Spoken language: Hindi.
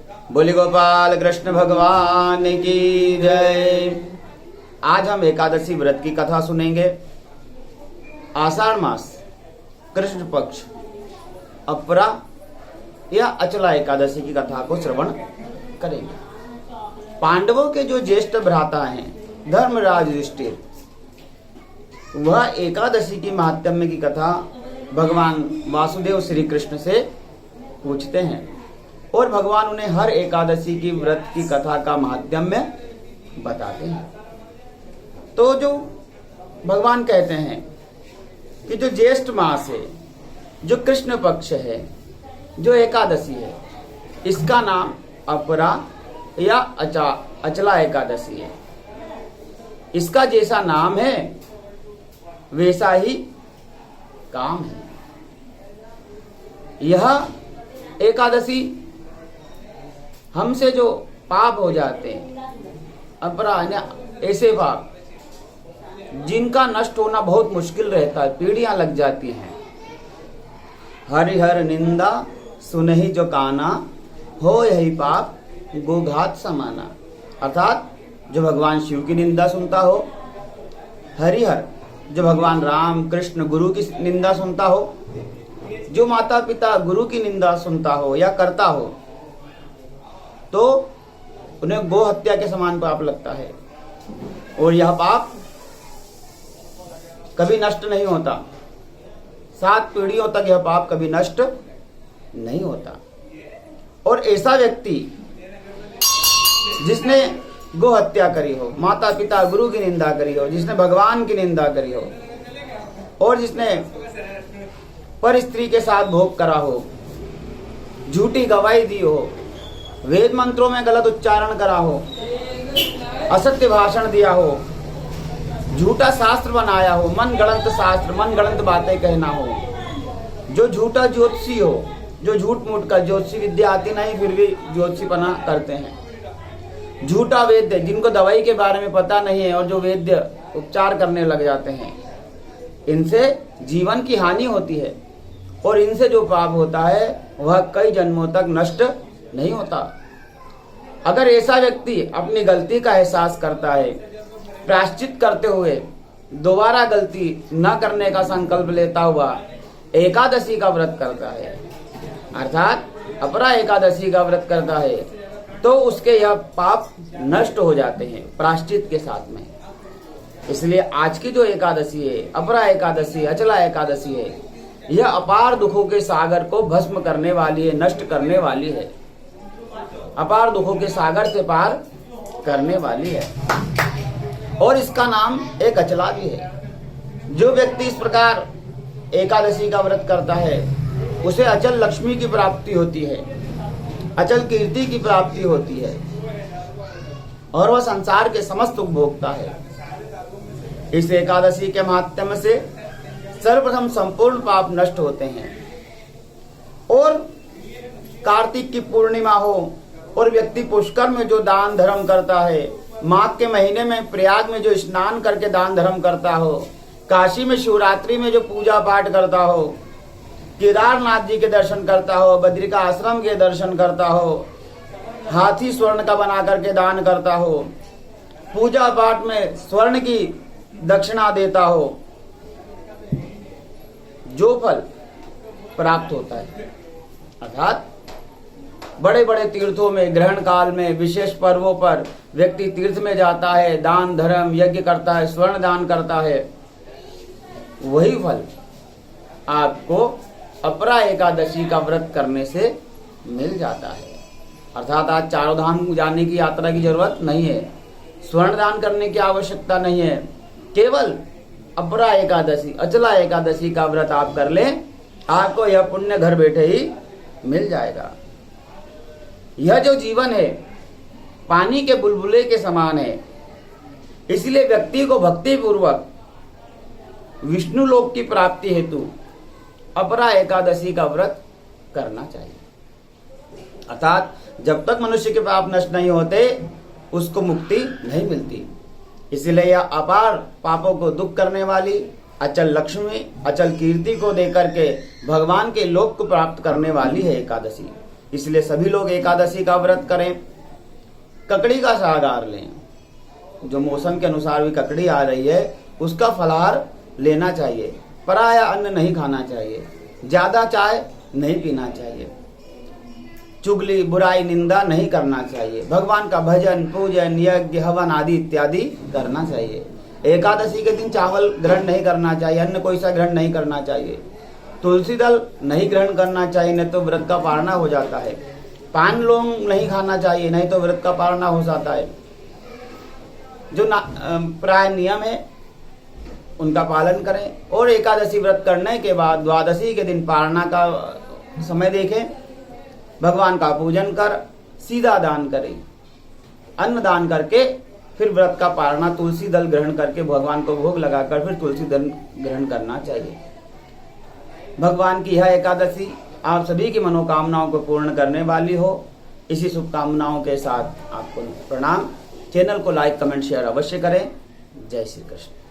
बोले गोपाल कृष्ण भगवान की जय। आज हम एकादशी व्रत की कथा सुनेंगे। आषाढ़ मास कृष्ण पक्ष अपरा या अचला एकादशी की कथा को श्रवण करेंगे। पांडवों के जो ज्येष्ठ भ्राता हैं धर्मराज युधिष्ठिर, वह एकादशी की महात्म्य की कथा भगवान वासुदेव श्री कृष्ण से पूछते हैं और भगवान उन्हें हर एकादशी की व्रत की कथा का महात्म्य बताते हैं। तो जो भगवान कहते हैं कि जो ज्येष्ठ मास है, जो कृष्ण पक्ष है, जो एकादशी है, इसका नाम अपरा या अचला एकादशी है। इसका जैसा नाम है वैसा ही काम है। यह एकादशी हमसे जो पाप हो जाते हैं, अपराध ऐसे पाप जिनका नष्ट होना बहुत मुश्किल रहता है, पीढ़ियां लग जाती हैं। हरिहर निंदा सुनहि जो काना, हो यही पाप गोघात समाना। अर्थात जो भगवान शिव की निंदा सुनता हो, हरिहर जो भगवान राम कृष्ण गुरु की निंदा सुनता हो, जो माता पिता गुरु की निंदा सुनता हो या करता हो, तो उन्हें गो हत्या के समान पाप लगता है और यह पाप कभी नष्ट नहीं होता। 7 पीढ़ियों तक यह पाप कभी नष्ट नहीं होता। और ऐसा व्यक्ति जिसने गो हत्या करी हो, माता पिता गुरु की निंदा करी हो, जिसने भगवान की निंदा करी हो और जिसने पर स्त्री के साथ भोग करा हो, झूठी गवाही दी हो, वेद मंत्रों में गलत उच्चारण करा हो, असत्य भाषण दिया हो, झूठा शास्त्र बनाया हो, मन गढ़ंत शास्त्र, मन गढ़ंत बातें कहना हो, जो झूठा ज्योतिषी हो, जो झूठ मूठ का ज्योतिषी विद्या आती नहीं फिर भी ज्योतिषीपना करते हैं, झूठा वैद्य जिनको दवाई के बारे में पता नहीं है और जो वैद्य उपचार करने लग जाते हैं, इनसे जीवन की हानि होती है और इनसे जो पाप होता है वह कई जन्मों तक नष्ट नहीं होता। अगर ऐसा व्यक्ति अपनी गलती का एहसास करता है, प्रायश्चित करते हुए दोबारा गलती न करने का संकल्प लेता हुआ एकादशी का व्रत करता है, अर्थात अपरा एकादशी का व्रत करता है, तो उसके यह पाप नष्ट हो जाते हैं प्रायश्चित के साथ में। इसलिए आज की जो एकादशी है, अपरा एकादशी, अचला एकादशी है, यह अपार दुखों के सागर को भस्म करने वाली है, नष्ट करने वाली है, अपार दुखों के सागर से पार करने वाली है। और इसका नाम एक अचला भी है। जो व्यक्ति इस प्रकार एकादशी का व्रत करता है उसे अचल लक्ष्मी की प्राप्ति होती है, अचल कीर्ति की प्राप्ति होती है और वह संसार के समस्त उपभोक्ता है। इस एकादशी के माध्यम से सर्वप्रथम संपूर्ण पाप नष्ट होते हैं। और कार्तिक की पूर्णिमा हो और व्यक्ति पुष्कर में जो दान धर्म करता है, माघ के महीने में प्रयाग में जो स्नान करके दान धर्म करता हो, काशी में शिवरात्रि में जो पूजा पाठ करता हो, केदारनाथ जी के दर्शन करता हो, बद्रिका आश्रम के दर्शन करता हो, हाथी स्वर्ण का बना करके दान करता हो, पूजा पाठ में स्वर्ण की दक्षिणा देता हो, जो फल प्राप्त होता है, अर्थात बड़े बड़े तीर्थों में, ग्रहण काल में, विशेष पर्वों पर व्यक्ति तीर्थ में जाता है, दान धर्म यज्ञ करता है, स्वर्ण दान करता है, वही फल आपको अपरा एकादशी का व्रत करने से मिल जाता है। अर्थात आज चारों धाम जाने की यात्रा की जरूरत नहीं है, स्वर्ण दान करने की आवश्यकता नहीं है, केवल अपरा एकादशी, अचला एकादशी का व्रत आप कर लें, आपको यह पुण्य घर बैठे ही मिल जाएगा। यह जो जीवन है पानी के बुलबुले के समान है, इसलिए व्यक्ति को भक्ति पूर्वक विष्णु लोक की प्राप्ति हेतु अपरा एकादशी का व्रत करना चाहिए। अर्थात जब तक मनुष्य के पाप नष्ट नहीं होते उसको मुक्ति नहीं मिलती। इसलिए यह अपार पापों को दुख करने वाली अचल लक्ष्मी, अचल कीर्ति को देकर के भगवान के लोक को प्राप्त करने वाली है एकादशी। इसलिए सभी लोग एकादशी का व्रत करें, ककड़ी का सहागार लें। जो मौसम के अनुसार भी ककड़ी आ रही है उसका फलाहार लेना चाहिए। पराया अन्न नहीं खाना चाहिए, ज्यादा चाय नहीं पीना चाहिए, चुगली बुराई निंदा नहीं करना चाहिए, भगवान का भजन पूजन यज्ञ हवन आदि इत्यादि करना चाहिए। एकादशी के दिन चावल ग्रहण नहीं करना चाहिए, अन्न कोई सा ग्रहण नहीं करना चाहिए, तुलसी दल नहीं ग्रहण करना चाहिए, नहीं तो व्रत का पारणा हो जाता है। पान लौंग नहीं खाना चाहिए, नहीं तो व्रत का पारणा हो जाता है। जो प्राय नियम है उनका पालन करें और एकादशी व्रत करने के बाद द्वादशी के दिन पारणा का समय देखें, भगवान का पूजन कर सीधा दान करें, अन्न दान करके फिर व्रत का पारणा तुलसी दल ग्रहण करके भगवान को भोग लगाकर फिर तुलसी दल ग्रहण करना चाहिए। भगवान की यह एकादशी आप सभी की मनोकामनाओं को पूर्ण करने वाली हो। इसी शुभकामनाओं के साथ आपको प्रणाम। चैनल को लाइक कमेंट शेयर अवश्य करें। जय श्री कृष्ण।